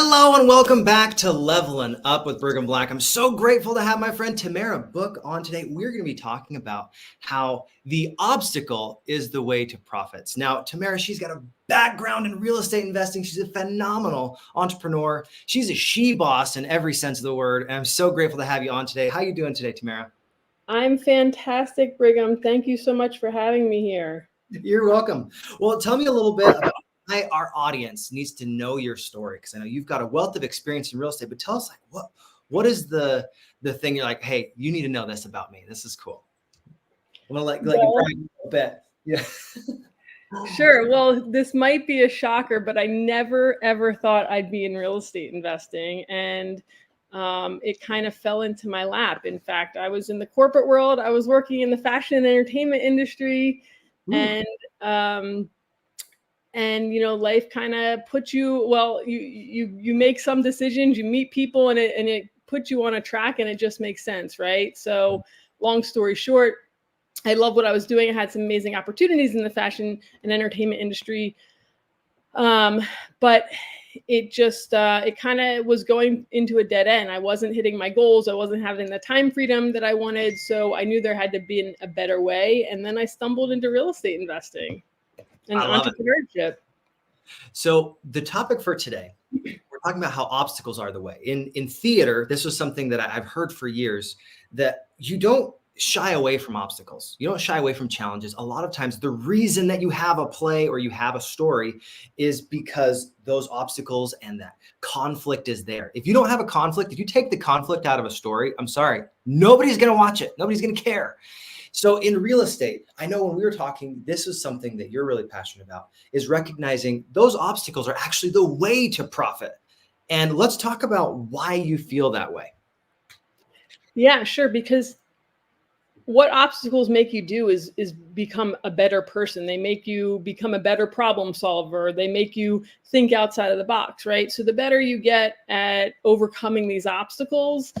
Hello and welcome back to Levelin Up with Brigham Blackham. I'm so grateful to have my friend Tamara Book on today. We're going to be talking about how the obstacle is the way to profits. Now, Tamara, she's got a background in real estate investing. She's a phenomenal entrepreneur. She's a she-boss in every sense of the word. And I'm so grateful to have you on today. How are you doing today, Tamara? I'm fantastic, Brigham. Thank you so much for having me here. You're welcome. Well, tell me a little bit about why our audience needs to know your story, because I know you've got a wealth of experience in real estate, but tell us, like, what is the thing you're like, hey, you need to know this about me. This is cool. I'm gonna let you brag a bit. Yeah. Sure. Well, this might be a shocker, but I never, ever thought I'd be in real estate investing. And it kind of fell into my lap. In fact, I was in the corporate world. I was working in the fashion and entertainment industry. And you know, life kind of puts you, well, you make some decisions, you meet people, and it puts you on a track, and it just makes sense, right? So long story short, I love what I was doing. I had some amazing opportunities in the fashion and entertainment industry. But it just, it kind of was going into a dead end. I wasn't hitting my goals. I wasn't having the time freedom that I wanted. So I knew there had to be a better way. And then I stumbled into real estate investing and entrepreneurship. So the topic for today, we're talking about how obstacles are the way. In theater, this was something that I've heard for years, that you don't shy away from obstacles. You don't shy away from challenges. A lot of times the reason that you have a play or you have a story is because those obstacles and that conflict is there. If you don't have a conflict, if you take the conflict out of a story, I'm sorry, nobody's going to watch it. Nobody's going to care. So in real estate, I know when we were talking, this is something that you're really passionate about, is recognizing those obstacles are actually the way to profit. And let's talk about why you feel that way. Yeah, sure. Because what obstacles make you do is become a better person. They make you become a better problem solver. They make you think outside of the box, right? So the better you get at overcoming these obstacles,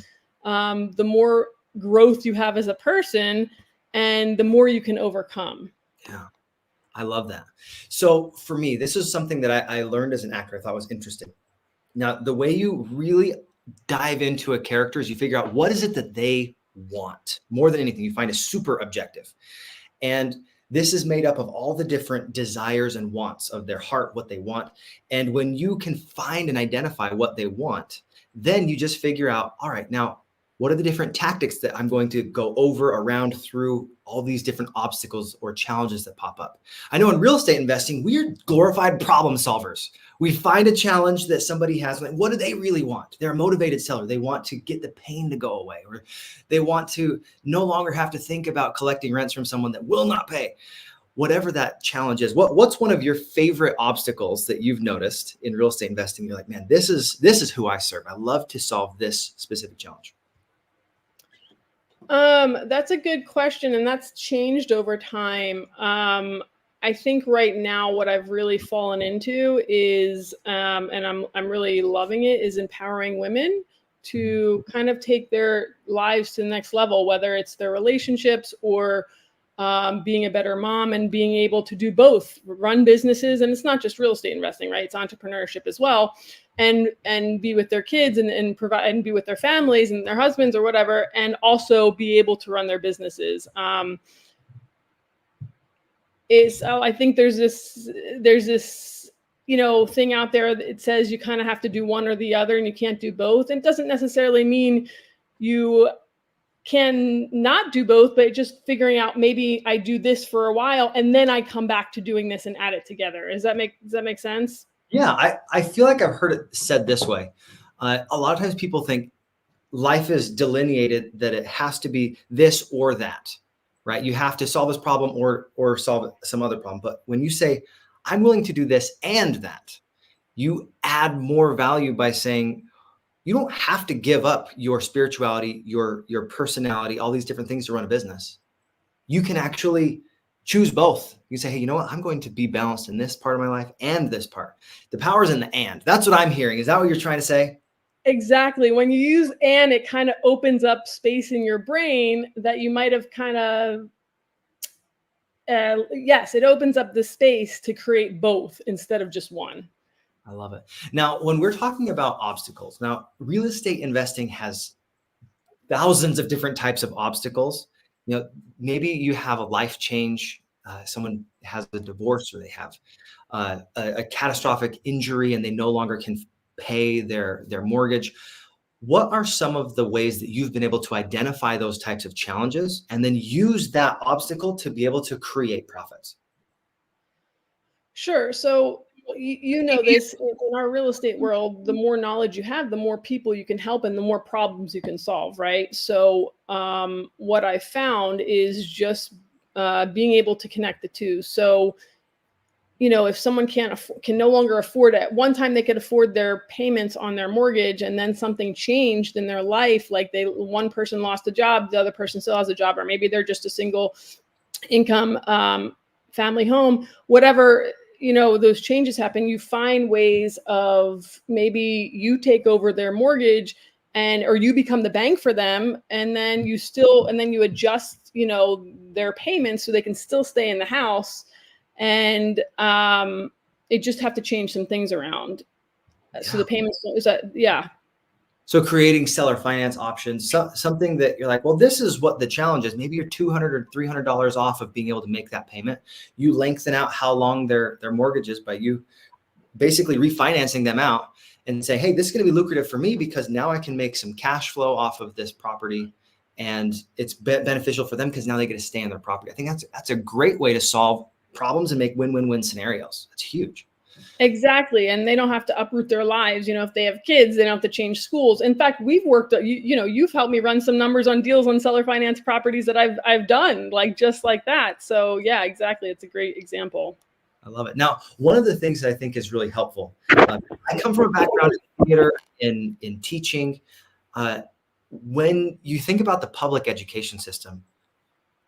the more growth you have as a person, and the more you can overcome. Yeah, I love that. So for me, this is something that I learned as an actor. I thought was interesting. Now, the way you really dive into a character is you figure out what is it that they want. More than anything, you find a super objective. And this is made up of all the different desires and wants of their heart, what they want. And when you can find and identify what they want, then you just figure out, all right, now, what are the different tactics that I'm going to go over, around, through all these different obstacles or challenges that pop up? I know in real estate investing, we're glorified problem solvers. We find a challenge that somebody has. Like, what do they really want? They're a motivated seller. They want to get the pain to go away, or they want to no longer have to think about collecting rents from someone that will not pay. Whatever that challenge is, what's one of your favorite obstacles that you've noticed in real estate investing? You're like, man, this is who I serve. I love to solve this specific challenge. That's a good question, and that's changed over time. I think right now what I've really fallen into is, and I'm really loving it, is empowering women to kind of take their lives to the next level, whether it's their relationships or being a better mom, and being able to do both, run businesses. And it's not just real estate investing, right? It's entrepreneurship as well. And be with their kids and provide and be with their families and their husbands or whatever, and also be able to run their businesses. I think there's this, you know, thing out there that it says you kind of have to do one or the other, and you can't do both. And it doesn't necessarily mean you can not do both, but just figuring out, maybe I do this for a while and then I come back to doing this and add it together. Does that make sense? Yeah, I feel like I've heard it said this way. A lot of times people think life is delineated that it has to be this or that, right? You have to solve this problem or solve some other problem. But when you say, I'm willing to do this and that, you add more value by saying, you don't have to give up your spirituality, your personality, all these different things to run a business. You can actually choose both. You say, hey, you know what? I'm going to be balanced in this part of my life and this part. The power's in the and. That's what I'm hearing. Is that what you're trying to say? Exactly. When you use and, it kind of opens up space in your brain that you might have kind of, yes, it opens up the space to create both instead of just one. I love it. Now, when we're talking about obstacles, now real estate investing has thousands of different types of obstacles. Maybe you have a life change. Someone has a divorce, or they have a catastrophic injury, and they no longer can pay their mortgage. What are some of the ways that you've been able to identify those types of challenges and then use that obstacle to be able to create profits? Sure. So you know this in our real estate world, the more knowledge you have, the more people you can help and the more problems you can solve, right? So what I found is just being able to connect the two. So if someone can no longer afford it, one time they could afford their payments on their mortgage, and then something changed in their life, like one person lost a job, the other person still has a job, or maybe they're just a single income family home, whatever, those changes happen. You find ways of, maybe you take over their mortgage, or you become the bank for them, and then you adjust, their payments so they can still stay in the house. And they just have to change some things around. So the payments, yeah. So creating seller finance options, something that you're like, well, this is what the challenge is. Maybe you're $200 or $300 off of being able to make that payment. You lengthen out how long their mortgage is by you basically refinancing them out and say, hey, this is going to be lucrative for me because now I can make some cash flow off of this property, and it's beneficial for them because now they get to stay in their property. I think that's a great way to solve problems and make win-win-win scenarios. That's huge. Exactly. And they don't have to uproot their lives. If they have kids, they don't have to change schools. In fact, we've worked, you've helped me run some numbers on deals on seller finance properties that I've done, just like that. So yeah, exactly. It's a great example. I love it. Now, one of the things that I think is really helpful, I come from a background in theater, in teaching. When you think about the public education system,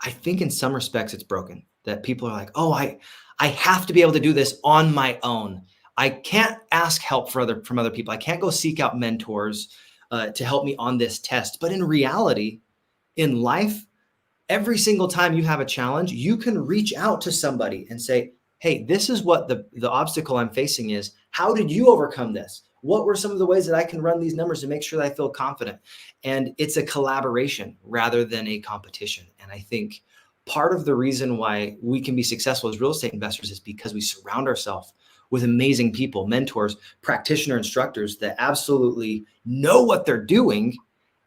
I think in some respects it's broken, that people are like, oh, I have to be able to do this on my own. I can't ask help from other people. I can't go seek out mentors to help me on this test. But in reality, in life, every single time you have a challenge, you can reach out to somebody and say, hey, this is what the obstacle I'm facing is. How did you overcome this? What were some of the ways that I can run these numbers to make sure that I feel confident? And it's a collaboration rather than a competition. And I think part of the reason why we can be successful as real estate investors is because we surround ourselves with amazing people, mentors, practitioner instructors that absolutely know what they're doing.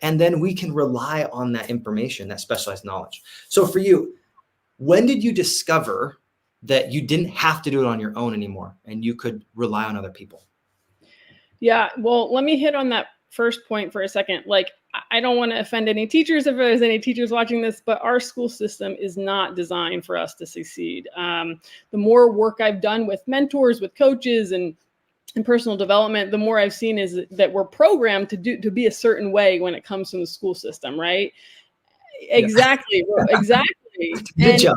And then we can rely on that information, that specialized knowledge. So for you, when did you discover that you didn't have to do it on your own anymore and you could rely on other people? Yeah, well, let me hit on that first point for a second. I don't want to offend any teachers if there's any teachers watching this, but our school system is not designed for us to succeed. The more work I've done with mentors, with coaches, and personal development, the more I've seen is that we're programmed to be a certain way when it comes to the school system, right? Exactly, exactly. Good job.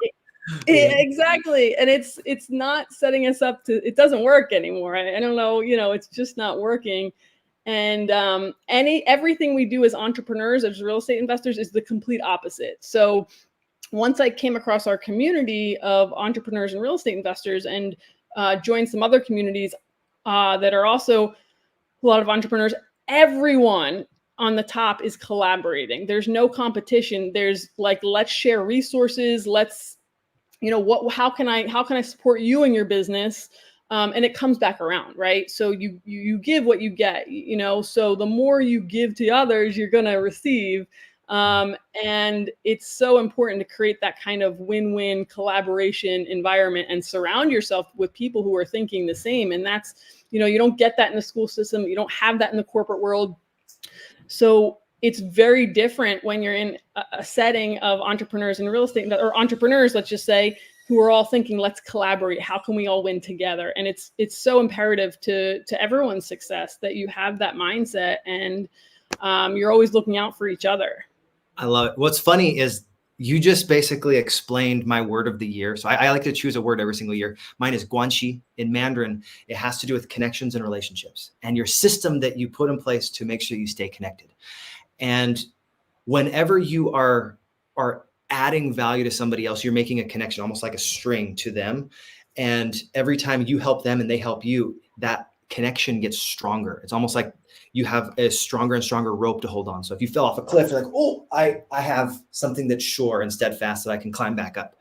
Exactly. And it's not setting us up it doesn't work anymore. I don't know, it's just not working. And everything we do as entrepreneurs, as real estate investors, is the complete opposite. So once I came across our community of entrepreneurs and real estate investors, and joined some other communities that are also a lot of entrepreneurs, everyone on the top is collaborating. There's no competition. There's let's share resources. Let's, how can I support you in your business? And it comes back around, right? So you give what you get, so the more you give to others, you're going to receive. And it's so important to create that kind of win-win collaboration environment and surround yourself with people who are thinking the same. And that's, you don't get that in the school system. You don't have that in the corporate world. So it's very different when you're in a setting of entrepreneurs in real estate, or entrepreneurs, let's just say, who are all thinking, let's collaborate. How can we all win together? And it's so imperative to everyone's success that you have that mindset, and you're always looking out for each other. I love it. What's funny is you just basically explained my word of the year. So I like to choose a word every single year. Mine is guanxi. In Mandarin, it has to do with connections and relationships and your system that you put in place to make sure you stay connected. And whenever you are adding value to somebody else, you're making a connection, almost like a string to them. And every time you help them and they help you, that connection gets stronger. It's almost like you have a stronger and stronger rope to hold on. So if you fell off a cliff, you're like, oh, I have something that's sure and steadfast that I can climb back up.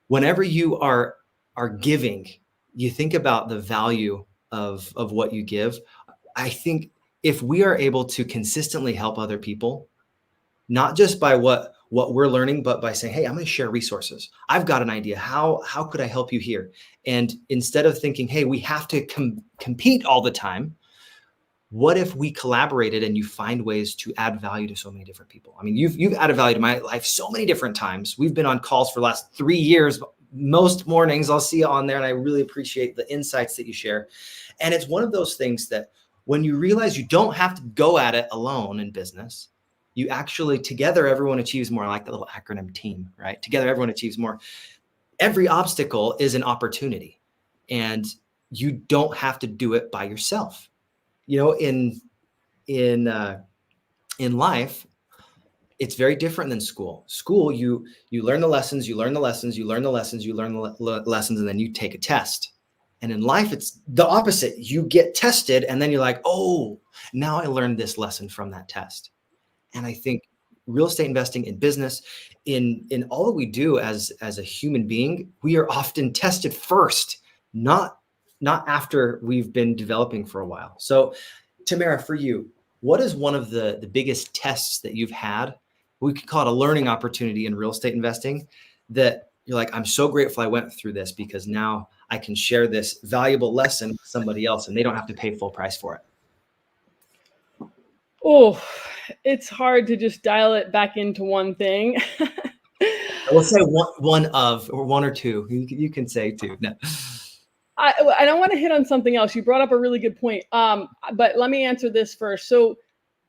Whenever you are giving, you think about the value of what you give. I think if we are able to consistently help other people, not just by what we're learning, but by saying, hey, I'm going to share resources. I've got an idea. How could I help you here? And instead of thinking, hey, we have to compete all the time, what if we collaborated and you find ways to add value to so many different people? I mean, you've added value to my life so many different times. We've been on calls for the last 3 years. Most mornings I'll see you on there, and I really appreciate the insights that you share. And it's one of those things that when you realize you don't have to go at it alone in business, you actually, together, everyone achieves more. I like the little acronym team, right? Together, everyone achieves more. Every obstacle is an opportunity, and you don't have to do it by yourself. You know, in life, it's very different than school. School, you learn the lessons, you learn the lessons, you learn the lessons, you learn the lessons, and then you take a test. And in life, it's the opposite. You get tested, and then you're like, oh, now I learned this lesson from that test. And I think real estate investing, in business, in all that we do as a human being, we are often tested first, not after we've been developing for a while. So, Tamara, for you, what is one of the biggest tests that you've had? We could call it a learning opportunity in real estate investing that you're like, I'm so grateful I went through this because now I can share this valuable lesson with somebody else and they don't have to pay full price for it. Oh, it's hard to just dial it back into one thing. We'll say one or two. You can say two. No. I don't want to hit on something else. You brought up a really good point. But let me answer this first. So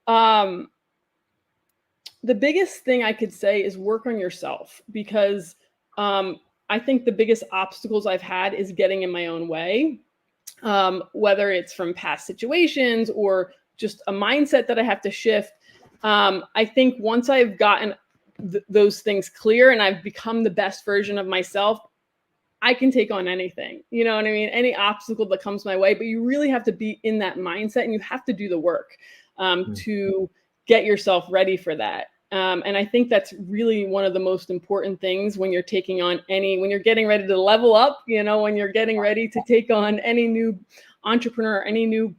the biggest thing I could say is work on yourself, because I think the biggest obstacles I've had is getting in my own way, whether it's from past situations or just a mindset that I have to shift. I think once I've gotten those things clear and I've become the best version of myself, I can take on anything. You know what I mean? Any obstacle that comes my way, but you really have to be in that mindset and you have to do the work to get yourself ready for that. And I think that's really one of the most important things when you're taking on when you're getting ready to level up, you know, when you're getting ready to take on any new entrepreneur, anything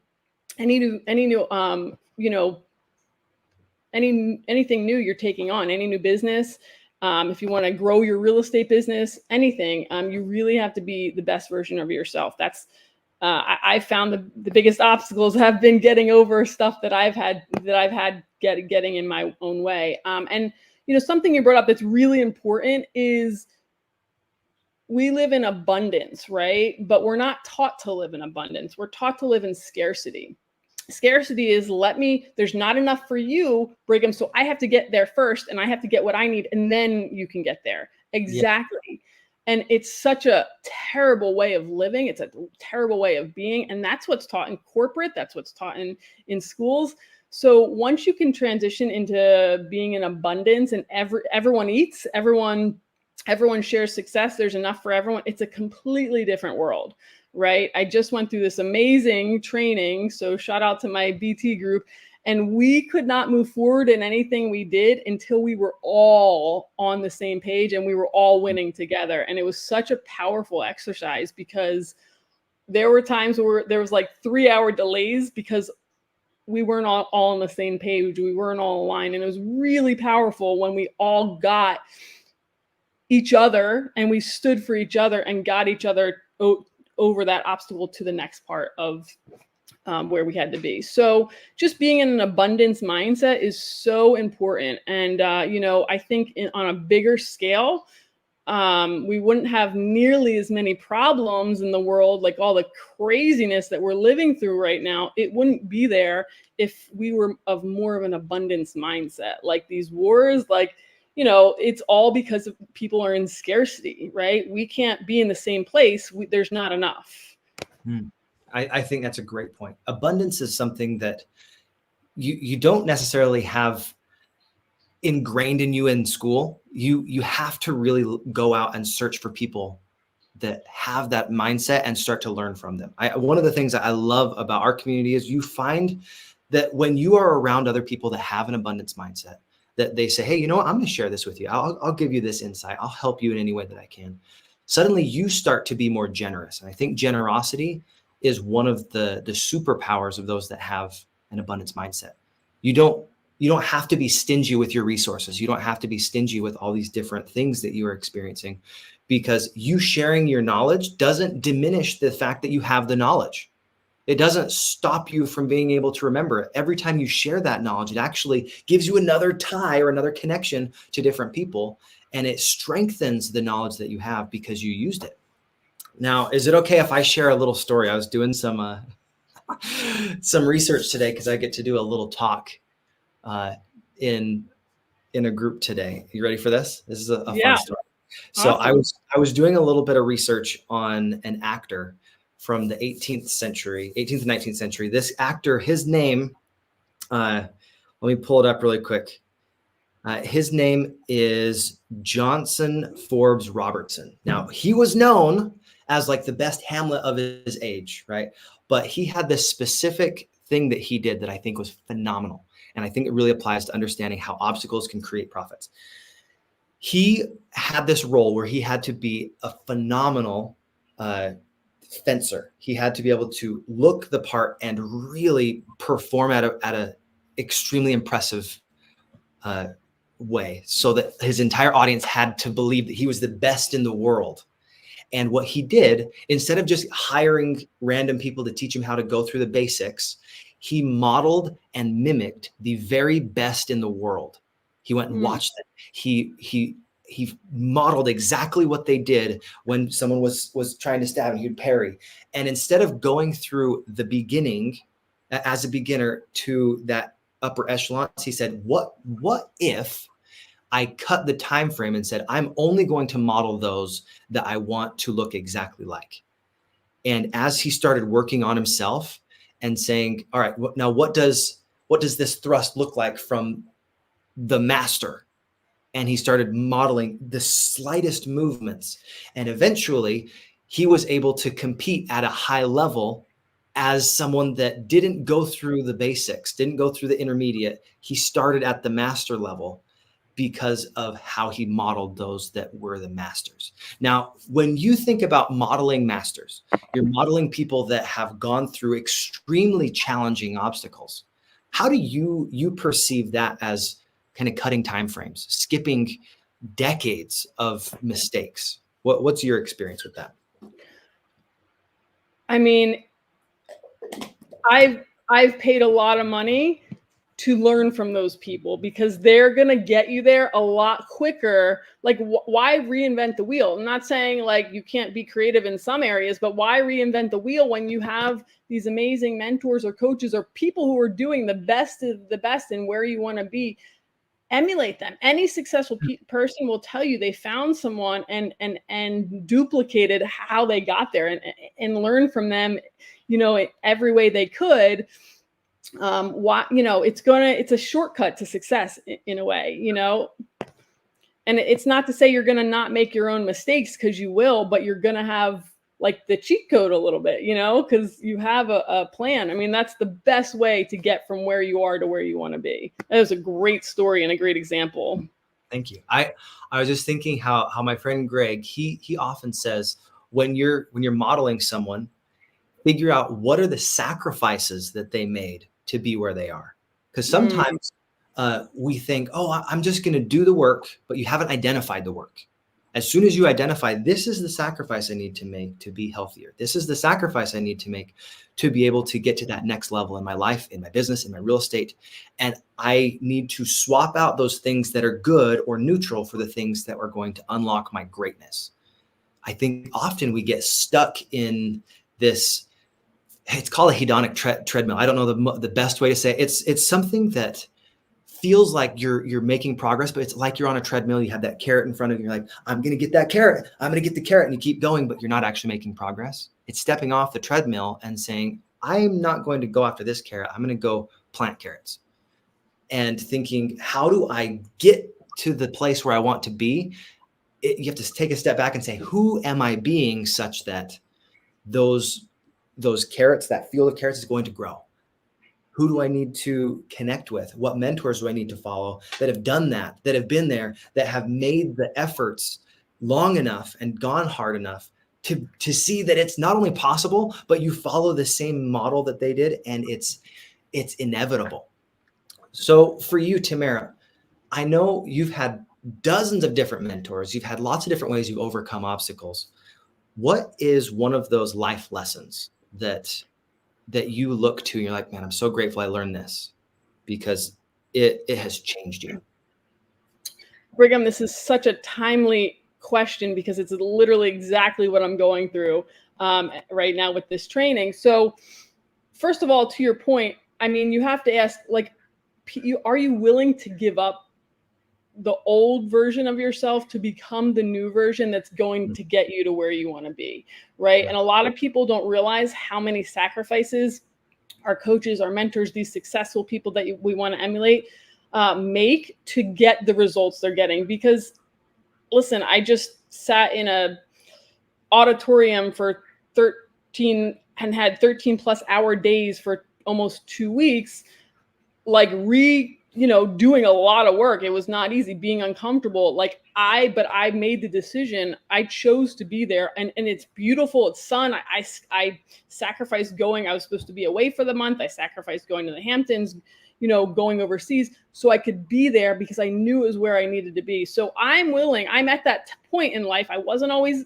new you're taking on, any new business. If you want to grow your real estate business, anything, you really have to be the best version of yourself. That's I found the biggest obstacles have been getting over stuff that I've had getting in my own way. And you know, something you brought up that's really important is we live in abundance, right? But we're not taught to live in abundance. We're taught to live in scarcity. Scarcity is there's not enough for you, Brigham, so I have to get there first and I have to get what I need and then you can get there. Exactly. Yeah. And it's such a terrible way of living. It's a terrible way of being. And that's what's taught in corporate. That's what's taught in schools. So once you can transition into being in abundance and everyone eats, everyone shares success, there's enough for everyone. It's a completely different world. Right. I just went through this amazing training. So shout out to my BT group. And we could not move forward in anything we did until we were all on the same page and we were all winning together. And it was such a powerful exercise because there were times where there was like 3-hour delays because we weren't all on the same page. We weren't all aligned. And it was really powerful when we all got each other and we stood for each other and got each other over that obstacle to the next part of where we had to be. So just being in an abundance mindset is so important. And, you know, I think on a bigger scale, we wouldn't have nearly as many problems in the world, like all the craziness that we're living through right now. It wouldn't be there if we were of more of an abundance mindset. Like these wars, like, you know, it's all because people are in scarcity, right? We can't be in the same place. There's not enough. I think that's a great point. Abundance is something that you don't necessarily have ingrained in you in school. You have to really go out and search for people that have that mindset and start to learn from them. One of the things that I love about our community is you find that when you are around other people that have an abundance mindset, that they say, hey, you know what, I'm going to share this with you. I'll give you this insight. I'll help you in any way that I can. Suddenly you start to be more generous. And I think generosity is one of the superpowers of those that have an abundance mindset. You don't have to be stingy with your resources. You don't have to be stingy with all these different things that you are experiencing, because you sharing your knowledge doesn't diminish the fact that you have the knowledge. It doesn't stop you from being able to remember it. Every time you share that knowledge, it actually gives you another tie or another connection to different people. And it strengthens the knowledge that you have because you used it. Now, is it okay if I share a little story? I was doing some research today because I get to do a little talk in a group today. You ready for this? This is a fun story. So awesome. I was doing a little bit of research on an actor from the 18th and 19th century. This actor, his name, let me pull it up really quick. His name is Johnson Forbes Robertson. Now, he was known as like the best Hamlet of his age, right? But he had this specific thing that he did that I think was phenomenal. And I think it really applies to understanding how obstacles can create profits. He had this role where he had to be a phenomenal fencer. He had to be able to look the part and really perform at a extremely impressive way, so that his entire audience had to believe that he was the best in the world. And what he did, instead of just hiring random people to teach him how to go through the basics, he modeled and mimicked the very best in the world. He went and watched them. He modeled exactly what they did when someone was trying to stab him. He'd parry. And instead of going through the beginning as a beginner to that upper echelon, he said, what if I cut the time frame and said, I'm only going to model those that I want to look exactly like. And as he started working on himself and saying, all right, now what does this thrust look like from the master? And he started modeling the slightest movements. And eventually he was able to compete at a high level as someone that didn't go through the basics, didn't go through the intermediate. He started at the master level because of how he modeled those that were the masters. Now, when you think about modeling masters, you're modeling people that have gone through extremely challenging obstacles. How do you perceive that as kind of cutting timeframes, skipping decades of mistakes? What's your experience with that? I mean, I've paid a lot of money to learn from those people because they're going to get you there a lot quicker. Like, why reinvent the wheel? I'm not saying like you can't be creative in some areas, but why reinvent the wheel when you have these amazing mentors or coaches or people who are doing the best of the best in where you want to be? Emulate them. Any successful person will tell you they found someone and duplicated how they got there and learn from them, every way they could. It's a shortcut to success in a way, and it's not to say you're going to not make your own mistakes, because you will, but you're going to have like the cheat code a little bit, because you have a plan. I mean, that's the best way to get from where you are to where you want to be. That was a great story and a great example. Thank you. I was just thinking how my friend Greg, he often says, when you're modeling someone, figure out what are the sacrifices that they made to be where they are. Because sometimes we think, oh, I'm just going to do the work, but you haven't identified the work. As soon as you identify, this is the sacrifice I need to make to be healthier. This is the sacrifice I need to make to be able to get to that next level in my life, in my business, in my real estate. And I need to swap out those things that are good or neutral for the things that are going to unlock my greatness. I think often we get stuck in this, it's called a hedonic treadmill. I don't know the best way to say it. It's something that feels like you're making progress, but it's like you're on a treadmill. You have that carrot in front of you. You're like, I'm going to get that carrot. I'm going to get the carrot. And you keep going, but you're not actually making progress. It's stepping off the treadmill and saying, I'm not going to go after this carrot. I'm going to go plant carrots. And thinking, how do I get to the place where I want to be? you have to take a step back and say, who am I being such that those carrots, that field of carrots is going to grow? Who do I need to connect with? What mentors do I need to follow that have done that have been there, that have made the efforts long enough and gone hard enough to see that it's not only possible, but you follow the same model that they did, and it's inevitable. So for you, Tamara, I know you've had dozens of different mentors. You've had lots of different ways you've overcome obstacles. What is one of those life lessons that you look to and you're like, man, I'm so grateful I learned this because it has changed you? Brigham, this is such a timely question because it's literally exactly what I'm going through right now with this training. So first of all, to your point, I mean, you have to ask, like, are you willing to give up the old version of yourself to become the new version that's going to get you to where you want to be, right? And a lot of people don't realize how many sacrifices our coaches, our mentors, these successful people that we want to emulate make to get the results they're getting. Because listen, I just sat in a auditorium for 13 and had 13 plus hour days for almost 2 weeks, like doing a lot of work. It was not easy, being uncomfortable. But I made the decision. I chose to be there, and it's beautiful. It's sun. I sacrificed going. I was supposed to be away for the month. I sacrificed going to the Hamptons, going overseas so I could be there because I knew it was where I needed to be. So I'm willing. I'm at that point in life. I wasn't always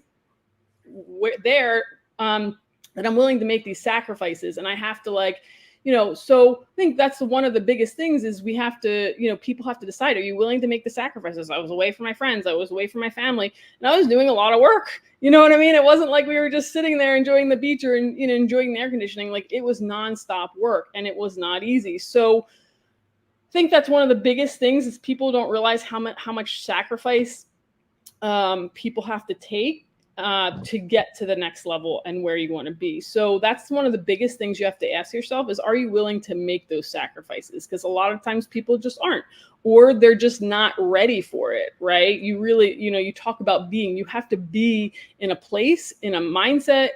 there, but I'm willing to make these sacrifices, and I have to so I think that's one of the biggest things is we have to, people have to decide, are you willing to make the sacrifices? I was away from my friends. I was away from my family, and I was doing a lot of work. You know what I mean? It wasn't like we were just sitting there enjoying the beach or, enjoying the air conditioning. Like, it was nonstop work, and it was not easy. So I think that's one of the biggest things is people don't realize how much sacrifice people have to take to get to the next level and where you want to be. So that's one of the biggest things you have to ask yourself is, are you willing to make those sacrifices? Because a lot of times people just aren't, or they're just not ready for it, right? You really, you talk about being, you have to be in a place, in a mindset,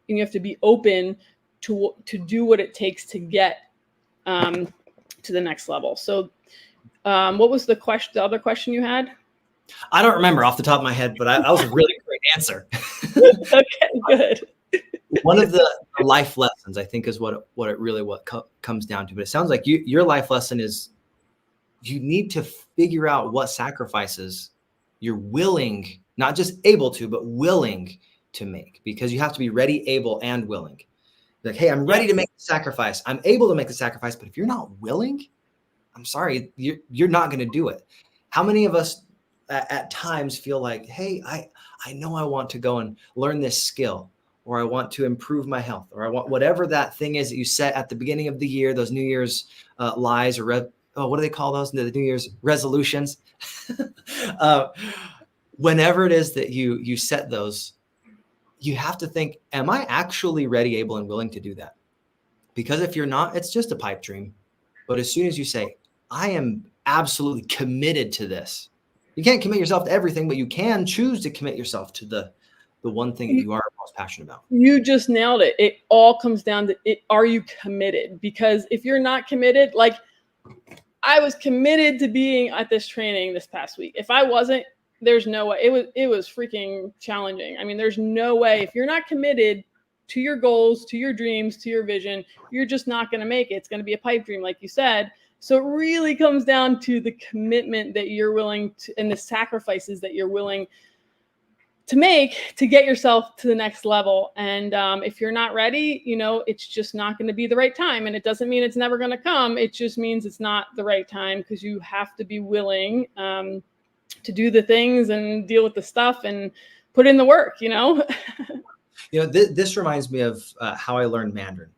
and you have to be open to do what it takes to get to the next level. So what was the other question you had? I don't remember off the top of my head, but that was a really great answer. Okay, good. One of the life lessons, I think, is what it really comes down to. But it sounds like your life lesson is you need to figure out what sacrifices you're willing, not just able to, but willing to make, because you have to be ready, able, and willing. Like, hey, I'm ready to make the sacrifice. I'm able to make the sacrifice, but if you're not willing, I'm sorry, you're not going to do it. How many of us at times feel like, hey, I know I want to go and learn this skill, or I want to improve my health, or I want whatever that thing is that you set at the beginning of the year, those New Year's lies, or what do they call those? The New Year's resolutions. Whenever it is that you set those, you have to think, am I actually ready, able, and willing to do that? Because if you're not, it's just a pipe dream. But as soon as you say, I am absolutely committed to this, you can't commit yourself to everything, but you can choose to commit yourself to the one thing that you are most passionate about. You just nailed it. It all comes down to it. Are you committed? Because if you're not committed, like I was committed to being at this training this past week. If I wasn't, there's no way. It was freaking challenging. I mean, there's no way. If you're not committed to your goals, to your dreams, to your vision, you're just not going to make it. It's going to be a pipe dream, like you said. So it really comes down to the commitment that you're willing to, and the sacrifices that you're willing to make to get yourself to the next level. And if you're not ready, it's just not going to be the right time. And it doesn't mean it's never going to come. It just means it's not the right time, because you have to be willing to do the things and deal with the stuff and put in the work, This reminds me of how I learned Mandarin.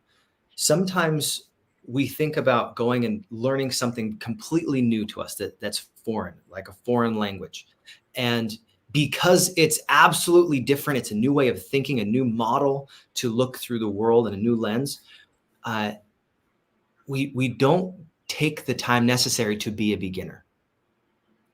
Sometimes we think about going and learning something completely new to us that's foreign, like a foreign language. And because it's absolutely different, it's a new way of thinking, a new model to look through the world and a new lens. We don't take the time necessary to be a beginner.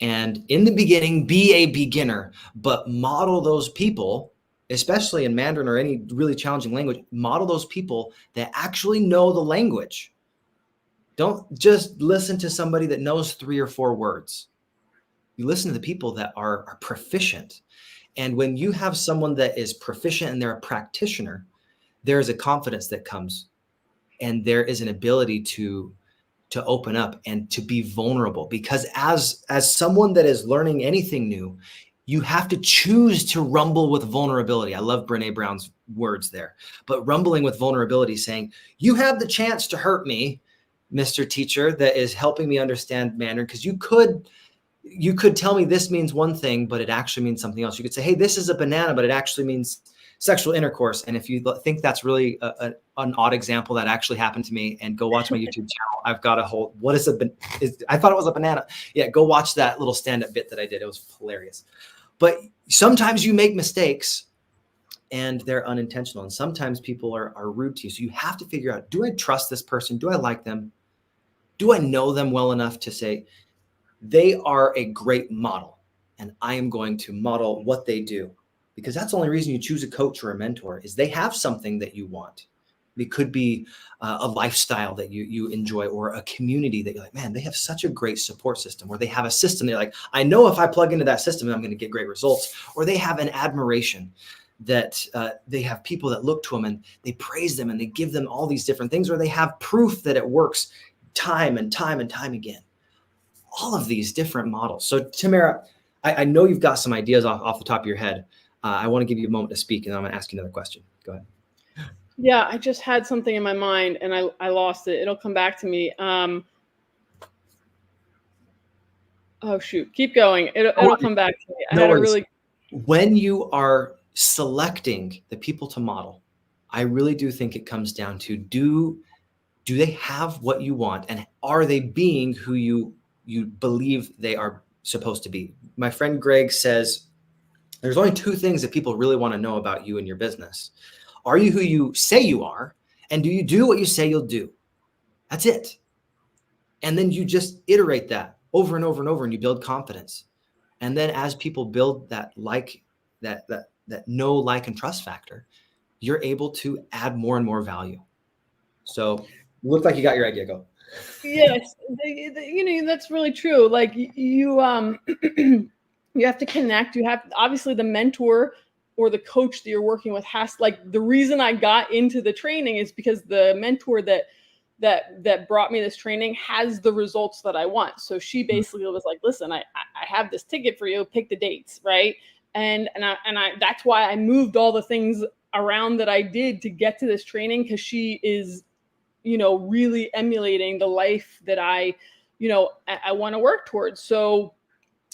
And in the beginning, be a beginner, but model those people, especially in Mandarin or any really challenging language, model those people that actually know the language. Don't just listen to somebody that knows 3 or 4 words. You listen to the people that are proficient. And when you have someone that is proficient and they're a practitioner, there is a confidence that comes, and there is an ability to open up and to be vulnerable. Because as someone that is learning anything new, you have to choose to rumble with vulnerability. I love Brene Brown's words there. But rumbling with vulnerability, saying, you have the chance to hurt me, Mr. Teacher, that is helping me understand Mandarin, because you could tell me this means one thing, but it actually means something else. You could say, hey, this is a banana, but it actually means sexual intercourse. And if you think that's really an odd example, that actually happened to me, and go watch my YouTube channel. I've got a whole, I thought it was a banana. Yeah, go watch that little stand-up bit that I did. It was hilarious. But sometimes you make mistakes and they're unintentional. And sometimes people are rude to you. So you have to figure out, do I trust this person? Do I like them? Do I know them well enough to say, they are a great model, and I am going to model what they do? Because that's the only reason you choose a coach or a mentor, is they have something that you want. It could be a lifestyle that you enjoy, or a community that you're like, man, they have such a great support system, or they have a system they're like, I know if I plug into that system, I'm going to get great results. Or they have an admiration that they have people that look to them and they praise them and they give them all these different things, or they have proof that it works time and time and time again. All of these different models. So Tamara, I know you've got some ideas off the top of your head. I want to give you a moment to speak, and I'm going to ask you another question. Go ahead. Yeah, I just had something in my mind and I lost it. It'll come back to me. Oh shoot, keep going. It'll come back to me. I had a really. When you are selecting the people to model, I really do think it comes down to, do they have what you want, and are they being who you believe they are supposed to be? My friend Greg says, there's only 2 things that people really want to know about you and your business. Are you who you say you are? And do you do what you say you'll do? That's it. And then you just iterate that over and over and over, and you build confidence. And then as people build that know, like, and trust factor, you're able to add more and more value. So look like you got your idea. Go. Yes, that's really true. Like you you have to connect. You have, obviously, the mentor or the coach that you're working with has, like, the reason I got into the training is because the mentor that brought me this training has the results that I want. So she basically was like, listen, I have this ticket for you, pick the dates, right? And I that's why I moved all the things around that I did to get to this training, because she is, really emulating the life that I want to work towards. So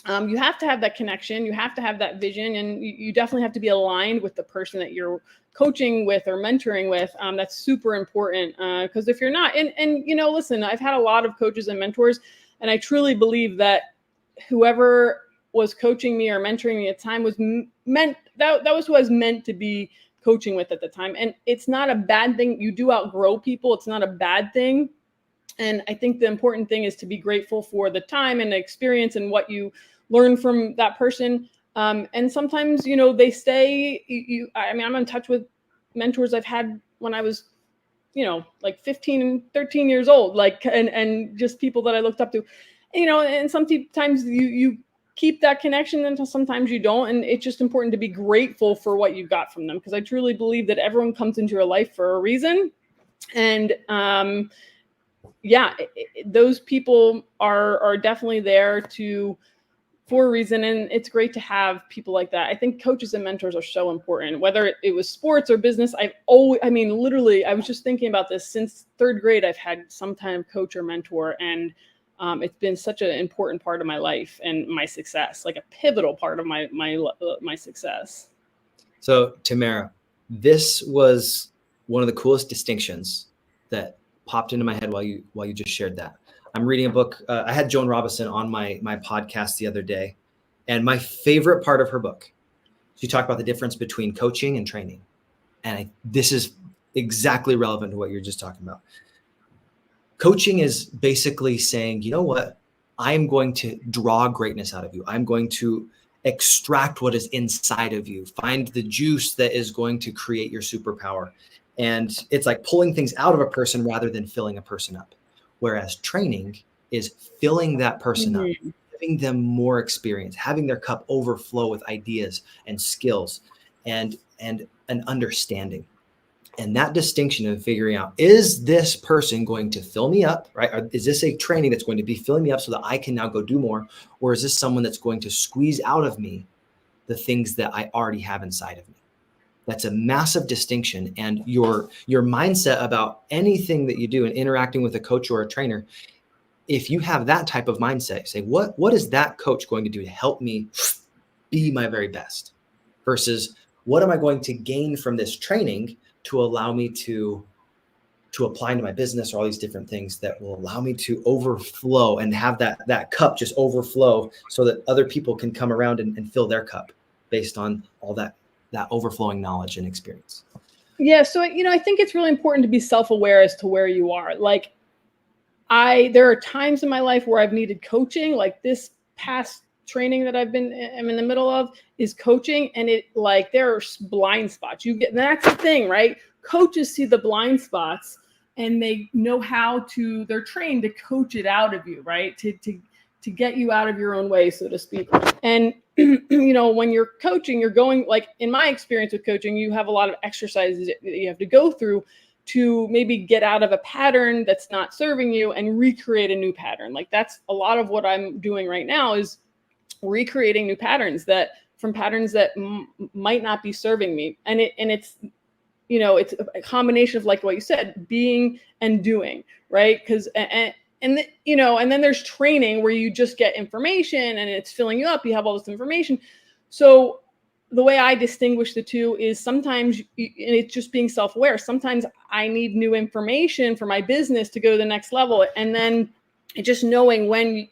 you have to have that connection, you have to have that vision, and you definitely have to be aligned with the person that you're coaching with or mentoring with. That's super important, because if you're not, and listen, I've had a lot of coaches and mentors, and I truly believe that whoever was coaching me or mentoring me at the time was meant, that was who I was meant to be coaching with at the time. And it's not a bad thing. You do outgrow people. It's not a bad thing. And I think the important thing is to be grateful for the time and the experience and what you learn from that person. And sometimes, they stay, I'm in touch with mentors I've had when I was, like 15, 13 years old, like, and just people that I looked up to, and sometimes you keep that connection until sometimes you don't. And it's just important to be grateful for what you got from them, because I truly believe that everyone comes into your life for a reason. And those people are definitely there for a reason. And it's great to have people like that. I think coaches and mentors are so important, whether it was sports or business. Literally, I was just thinking about this since 3rd grade, I've had some kind of coach or mentor, and it's been such an important part of my life and my success, like a pivotal part of my success. So Tamara, this was one of the coolest distinctions that popped into my head while you just shared that. I'm reading a book. I had Joan Robinson on my podcast the other day, and my favorite part of her book, she talked about the difference between coaching and training. And this is exactly relevant to what you're just talking about. Coaching is basically saying, you know what? I'm going to draw greatness out of you. I'm going to extract what is inside of you, find the juice that is going to create your superpower. And it's like pulling things out of a person rather than filling a person up. Whereas training is filling that person up, giving them more experience, having their cup overflow with ideas and skills and an understanding. And that distinction of figuring out, is this person going to fill me up, right? Or is this a training that's going to be filling me up so that I can now go do more? Or is this someone that's going to squeeze out of me the things that I already have inside of me? That's a massive distinction. And your mindset about anything that you do in interacting with a coach or a trainer, if you have that type of mindset, say, what is that coach going to do to help me be my very best? Versus, what am I going to gain from this training to allow me to apply into my business, or all these different things that will allow me to overflow and have that cup just overflow so that other people can come around and fill their cup based on all that overflowing knowledge and experience. Yeah. So, I think it's really important to be self-aware as to where you are. Like, there are times in my life where I've needed coaching, like this past training that I'm in the middle of is coaching, and there are blind spots. That's the thing, right? Coaches see the blind spots and they know they're trained to coach it out of you, right? To get you out of your own way, so to speak. And, when you're coaching, you're going, like in my experience with coaching, you have a lot of exercises that you have to go through to maybe get out of a pattern that's not serving you and recreate a new pattern. Like, that's a lot of what I'm doing right now, is recreating new patterns from patterns that might not be serving me. And it's a combination of, like what you said, being and doing, right? Because and then there's training where you just get information and it's filling you up. You have all this information. So the way I distinguish the two is sometimes, and it's just being self-aware. Sometimes I need new information for my business to go to the next level. And then just knowing when,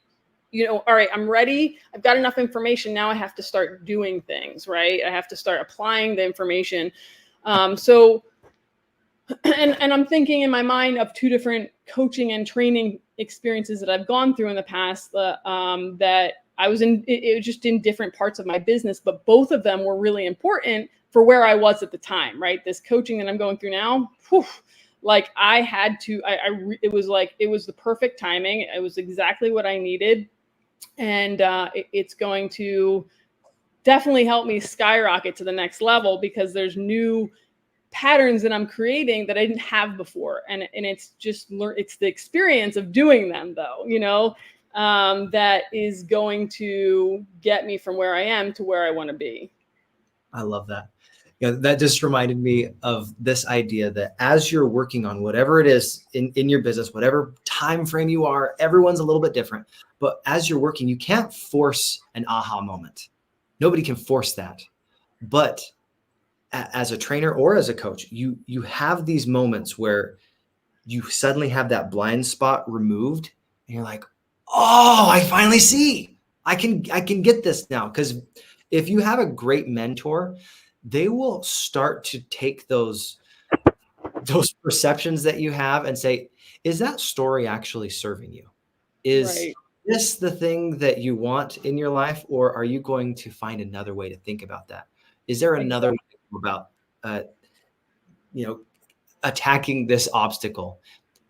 all right, I'm ready. I've got enough information. Now I have to start doing things, right? I have to start applying the information. And I'm thinking in my mind of two different coaching and training experiences that I've gone through in the past, that I was it was just in different parts of my business, but both of them were really important for where I was at the time, right? This coaching that I'm going through now, like I had to, it was the perfect timing. It was exactly what I needed. And it's going to definitely help me skyrocket to the next level, because there's new patterns that I'm creating that I didn't have before. And it's just, it's the experience of doing them though, that is going to get me from where I am to where I want to be. I love that. That just reminded me of this idea that as you're working on whatever it is in your business, whatever time frame you are, everyone's a little bit different. But as you're working, you can't force an aha moment. Nobody can force that. But as a trainer or as a coach, you have these moments where you suddenly have that blind spot removed, and you're like, oh, I finally see. I can get this now. Because if you have a great mentor, they will start to take those perceptions that you have and say, is that story actually serving you? Is this the thing that you want in your life? Or are you going to find another way to think about that? Is there another way to think about, attacking this obstacle?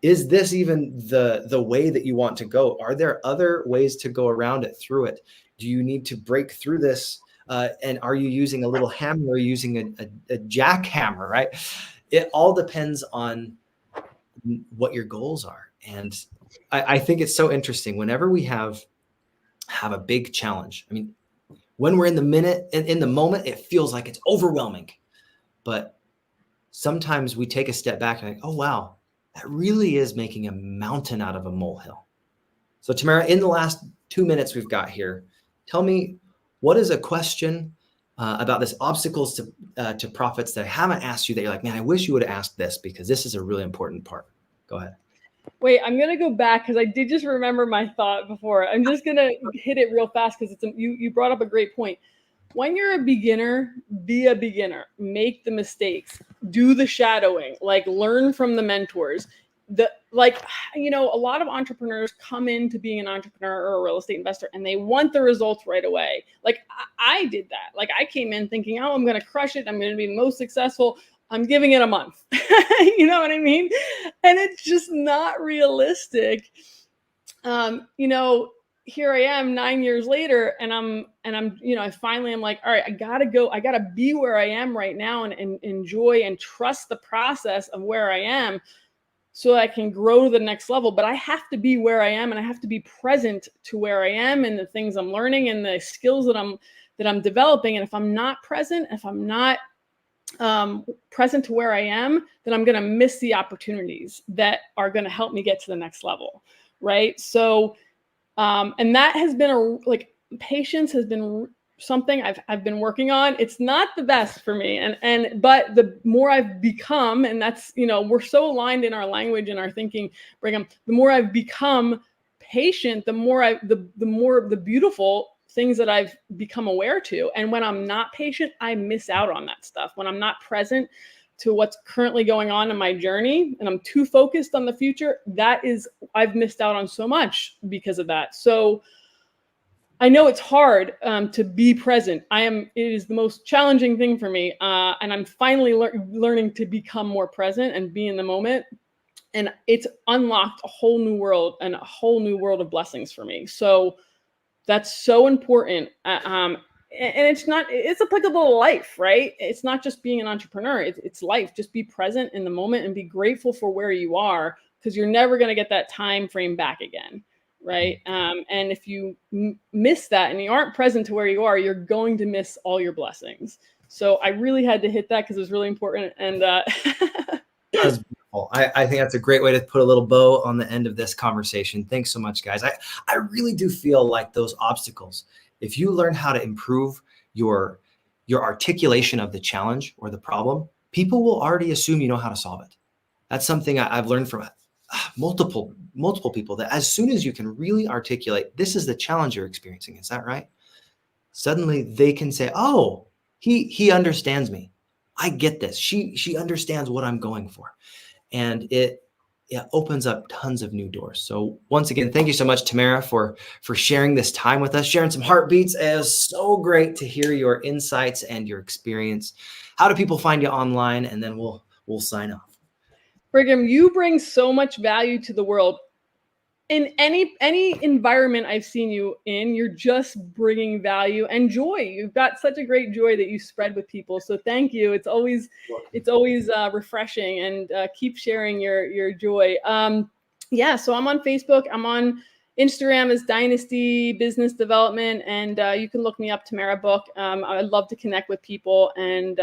Is this even the way that you want to go? Are there other ways to go around it, through it? Do you need to break through this? And are you using a little hammer or using a jackhammer, right? It all depends on what your goals are. And I think it's so interesting whenever we have a big challenge. I mean, when we're in the moment, it feels like it's overwhelming. But sometimes we take a step back and like, oh, wow, that really is making a mountain out of a molehill. So Tamara, in the last 2 minutes we've got here, tell me, what is a question about this obstacles to profits that I haven't asked you that you're like, man, I wish you would have asked this, because this is a really important part. Go ahead. Wait, I'm going to go back because I did just remember my thought before. I'm just going to hit it real fast because you brought up a great point. When you're a beginner, be a beginner. Make the mistakes. Do the shadowing. Like, learn from the mentors. a lot of entrepreneurs come into being an entrepreneur or a real estate investor and they want the results right away. Like I did that. Like I came in thinking, oh, I'm going to crush it. I'm going to be most successful. I'm giving it a month. You know what I mean? And it's just not realistic. Here I am 9 years later and I'm, I finally am like, all right, I gotta be where I am right now and enjoy and trust the process of where I am so I can grow to the next level. But I have to be where I am and I have to be present to where I am and the things I'm learning and the skills that I'm developing. And if I'm not present, if I'm not present to where I am, then I'm going to miss the opportunities that are going to help me get to the next level. Right. So, and that has been patience has been something I've been working on. It's not the best for me. But the more I've become, and that's, we're so aligned in our language and our thinking, Brigham, the more I've become patient, the more the beautiful things that I've become aware to. And when I'm not patient, I miss out on that stuff. When I'm not present to what's currently going on in my journey and I'm too focused on the future, I've missed out on so much because of that. So I know it's hard to be present. It is the most challenging thing for me. And I'm finally learning to become more present and be in the moment. And it's unlocked a whole new world and a whole new world of blessings for me. So that's so important. And it's applicable to life, right? It's not just being an entrepreneur, it's life. Just be present in the moment and be grateful for where you are, because you're never going to get that time frame back again, right? And if you miss that and you aren't present to where you are, you're going to miss all your blessings. So I really had to hit that because it was really important. And That's beautiful. I think that's a great way to put a little bow on the end of this conversation. Thanks so much, guys. I really do feel like those obstacles, if you learn how to improve your articulation of the challenge or the problem, people will already assume you know how to solve it. That's something I've learned from multiple people, that as soon as you can really articulate, this is the challenge you're experiencing, is that right? Suddenly they can say, oh, he understands me. I get this. She understands what I'm going for. And it opens up tons of new doors. So once again, thank you so much, Tamara, for sharing this time with us, sharing some heartbeats. It was so great to hear your insights and your experience. How do people find you online? And then we'll sign off. Brigham, you bring so much value to the world. In any environment I've seen you in, you're just bringing value and joy. You've got such a great joy that you spread with people. So thank you. It's always refreshing, and keep sharing your joy. So I'm on Facebook. I'm on Instagram as Dynasty Business Development, and you can look me up, Tamara Book. I'd love to connect with people, and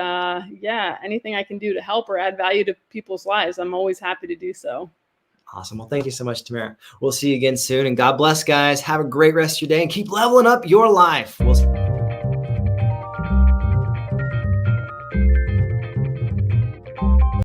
anything I can do to help or add value to people's lives, I'm always happy to do so. Awesome. Well, thank you so much, Tamara. We'll see you again soon. And God bless, guys. Have a great rest of your day and keep leveling up your life.